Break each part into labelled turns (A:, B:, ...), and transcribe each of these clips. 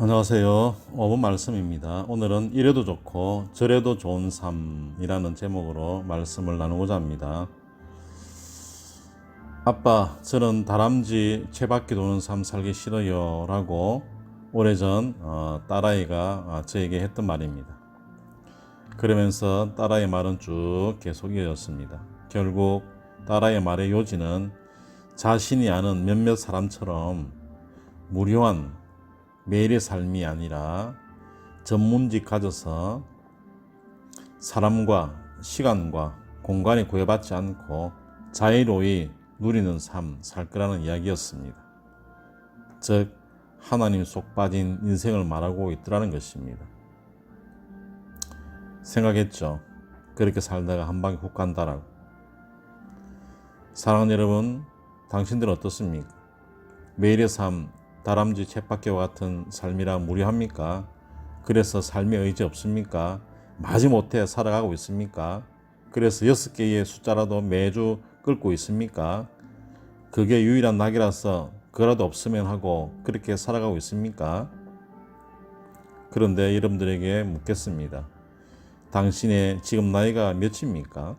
A: 안녕하세요. 5분 말씀입니다. 오늘은 이래도 좋고 저래도 좋은 삶이라는 제목으로 말씀을 나누고자 합니다. 아빠, 저는 다람쥐 채바퀴 도는 삶 살기 싫어요 라고 오래전 딸아이가 저에게 했던 말입니다. 그러면서 딸아이의 말은 쭉 계속 이어졌습니다. 결국 딸아이의 말의 요지는 자신이 아는 몇몇 사람처럼 무료한 매일의 삶이 아니라 전문직 가져서 사람과 시간과 공간에 구애받지 않고 자유로이 누리는 삶 살 거라는 이야기였습니다. 즉 하나님 속 빠진 인생을 말하고 있더라는 것입니다. 생각했죠. 그렇게 살다가 한 방에 훅 간다라고. 사랑하는 여러분, 당신들은 어떻습니까? 매일의 삶 다람쥐 쳇바퀴와 같은 삶이라 무료합니까? 그래서 삶에 의지 없습니까? 마지못해 살아가고 있습니까? 그래서 6개의 숫자라도 매주 끌고 있습니까? 그게 유일한 낙이라서 그라도 없으면 하고 그렇게 살아가고 있습니까? 그런데 여러분들에게 묻겠습니다. 당신의 지금 나이가 몇입니까?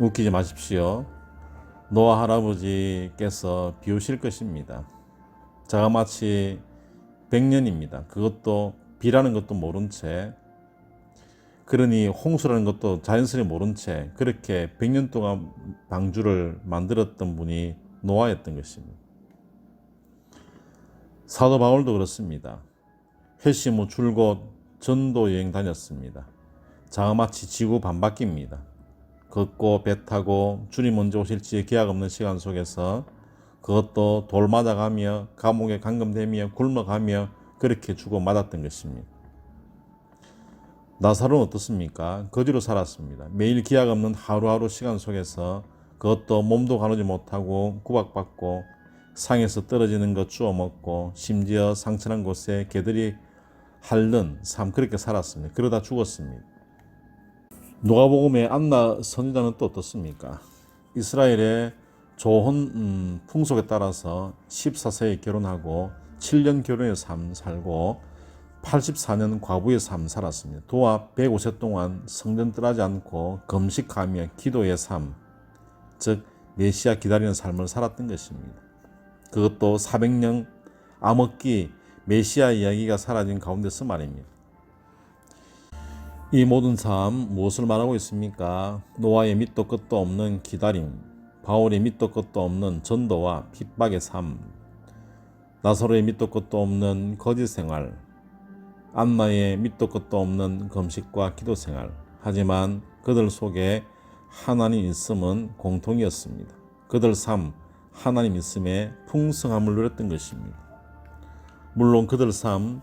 A: 웃기지 마십시오. 노아 할아버지께서 비우실 것입니다. 자그마치 100년입니다. 그것도 비라는 것도 모른 채, 그러니 홍수라는 것도 자연스레 모른 채 그렇게 100년 동안 방주를 만들었던 분이 노아였던 것입니다. 사도 바울도 그렇습니다. 회심 후 줄곧 전도 여행 다녔습니다. 자그마치 지구 반바퀴입니다. 걷고 배 타고 주님 언제 오실지 기약 없는 시간 속에서 그것도 돌 맞아가며 감옥에 감금되며 굶어가며 그렇게 주고받았던 것입니다. 나사로는 어떻습니까? 거지로 살았습니다. 매일 기약 없는 하루하루 시간 속에서 그것도 몸도 가누지 못하고 구박받고 상에서 떨어지는 것 주워 먹고 심지어 상처난 곳에 개들이 핥는 삶 그렇게 살았습니다. 그러다 죽었습니다. 누가복음의 안나 선지자는 또 어떻습니까? 이스라엘의 조혼 풍속에 따라서 14세에 결혼하고 7년 결혼의 삶 살고 84년 과부의 삶 살았습니다. 도합 105세 동안 성전 떠나지 않고 금식하며 기도의 삶, 즉 메시아 기다리는 삶을 살았던 것입니다. 그것도 400년 암흑기 메시아 이야기가 사라진 가운데서 말입니다. 이 모든 삶 무엇을 말하고 있습니까? 노아의 밑도 끝도 없는 기다림, 바울의 밑도 끝도 없는 전도와 핍박의 삶, 나사로의 밑도 끝도 없는 거짓 생활, 안나의 밑도 끝도 없는 금식과 기도 생활. 하지만 그들 속에 하나님 있음은 공통이었습니다. 그들 삶 하나님 있음에 풍성함을 누렸던 것입니다. 물론 그들 삶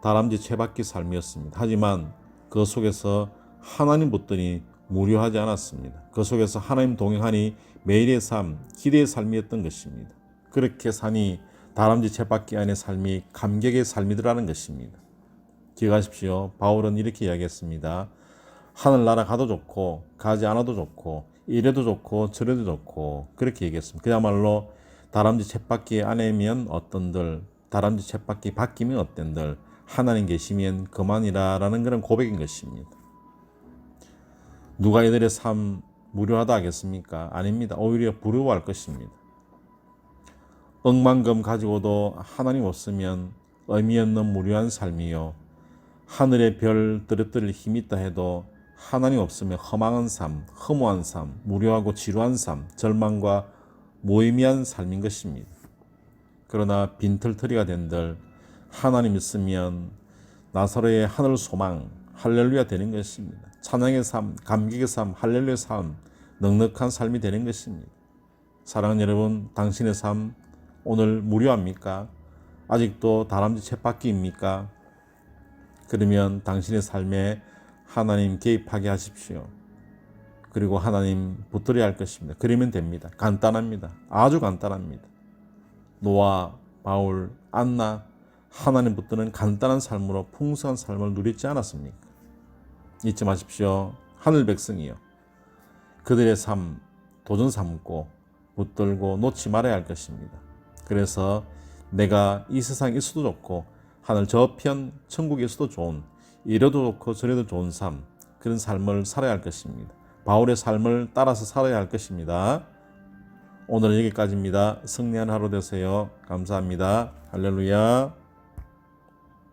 A: 다람쥐 쳇바퀴 삶이었습니다. 하지만 그 속에서 하나님 붙더니 무료하지 않았습니다. 그 속에서 하나님 동행하니 매일의 삶, 기대의 삶이었던 것입니다. 그렇게 사니 다람쥐 쳇바퀴 안의 삶이 감격의 삶이더라는 것입니다. 기억하십시오. 바울은 이렇게 이야기했습니다. 하늘나라 가도 좋고 가지 않아도 좋고 이래도 좋고 저래도 좋고 그렇게 얘기했습니다. 그야말로 다람쥐 쳇바퀴 안에면 어떤들, 다람쥐 쳇바퀴 바뀌면 어떤들, 하나님 계시면 그만이라라는 그런 고백인 것입니다. 누가 이들의 삶 무료하다 하겠습니까? 아닙니다. 오히려 부러워할 것입니다. 억만금 가지고도 하나님 없으면 의미 없는 무료한 삶이요. 하늘의 별 떨어뜨릴 힘이 있다 해도 하나님 없으면 허망한 삶, 허무한 삶, 무료하고 지루한 삶, 절망과 무의미한 삶인 것입니다. 그러나 빈털터리가 된들 하나님 있으면 나사로의 하늘 소망, 할렐루야 되는 것입니다. 찬양의 삶, 감격의 삶, 할렐루야 삶, 넉넉한 삶이 되는 것입니다. 사랑하는 여러분, 당신의 삶 오늘 무료합니까? 아직도 다람쥐 쳇바퀴입니까? 그러면 당신의 삶에 하나님 개입하게 하십시오. 그리고 하나님 붙들어야 할 것입니다. 그러면 됩니다. 간단합니다. 아주 간단합니다. 노아, 바울, 안나 하나님 붙드는 간단한 삶으로 풍성한 삶을 누리지 않았습니까? 잊지 마십시오. 하늘 백성이요. 그들의 삶 도전 삼고 붙들고 놓지 말아야 할 것입니다. 그래서 내가 이 세상에 있어도 좋고 하늘 저편 천국에 있어도 좋은, 이래도 좋고 저래도 좋은 삶, 그런 삶을 살아야 할 것입니다. 바울의 삶을 따라서 살아야 할 것입니다. 오늘은 여기까지입니다. 승리한 하루 되세요. 감사합니다. 할렐루야.